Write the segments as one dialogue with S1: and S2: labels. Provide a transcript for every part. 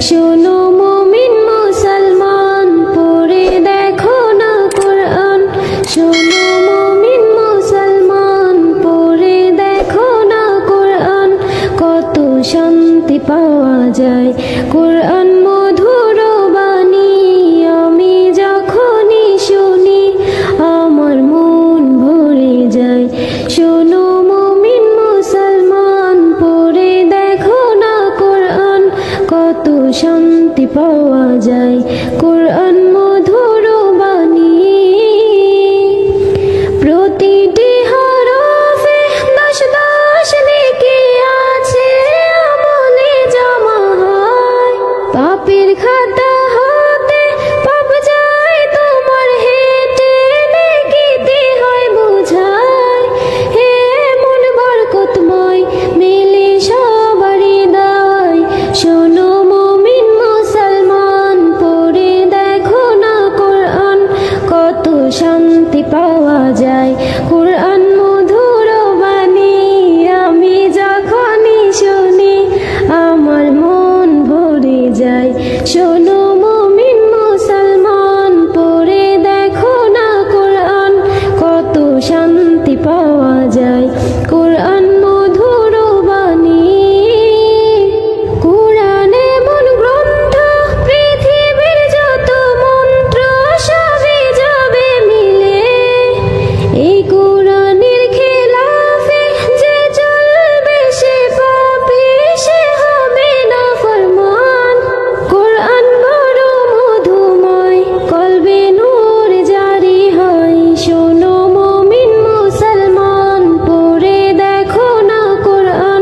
S1: শোনো মুমিন মুসলমান পড়ে দেখো না কোরআন। শোনো মুমিন মুসলমান পড়ে দেখো না কোরআন। কত শান্তি পাওয়া যায় কোরআন মধুর বাণী। আমি যখনই শুনি আমার মন ভরে যায়। শোনো মুমিন মুসলমান পড়ে দেখো না কোরআন। কত শান্তি পাওয়া যায় কোরআন মধুর বাণী। প্রতিটি হরফে 10 নেকি আছে আমলে জমা হয়। পাপের খাতা হতে পাপ যায় তোমার হেঁটে নেকিতে হয় বোঝায়। হে মন বরকতময় মেলে সবারই দাওয়ায়। শোনো মুমিন মুসলমান পড়ে দেখো না কোরআন। কত শান্তি পাওয়া যায় কোরআন মধুর বাণী। আমি যখনই শুনি আমার মন ভরে যায়। শোনো মুমিন মুসলমান পড়ে দেখো না কোরআন। কত শান্তি পাওয়া যায় কোরআন মধুর বাণী। কোরআন এমন গ্রন্থ পৃথিবীর যত মন্ত্র সবই যাবে মিলে। এই কোরআনের খেলাফে যে চলবে সে পাপী, সে হবে না ফরমান। কোরআন বড় মধুময় কলবে নূর জারি হয়। শোনো মুমিন মুসলমান পড়ে দেখো না কোরআন।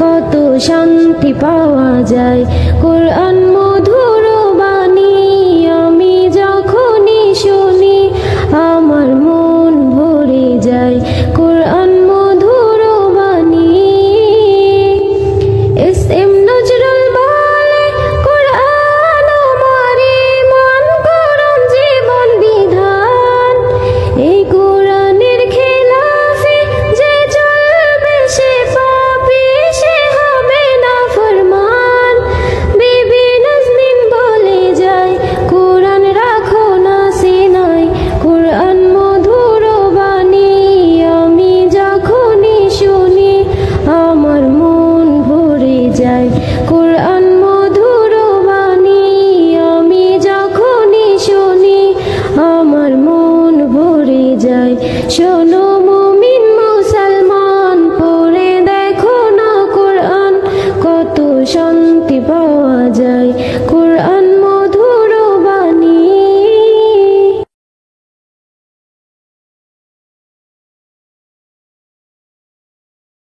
S1: কত শান্তি পাওয়া যায় কোরআন মধুর বাণী। আমি যখনই শুনি আমার মন ভরে যায় কোরআন মধুর বাণী। এস.এম. নজরুল বলে কোরআন আমার ঈমান, কোরআন জীবন বিধান। এই কোরআনের খেলাফে যে চলবে সে পাপী, সে হবে না ফরমান। বিবি নাজনীন বলে যায় কোরআন রাখো না সিনায়। কোরআন মধুর বাণী। আমি যখনই শুনি আমার মন ভরে যায় কোরআন মধুর বাণী। আমি যখনই শুনি আমার মন ভরে যায়। শোনো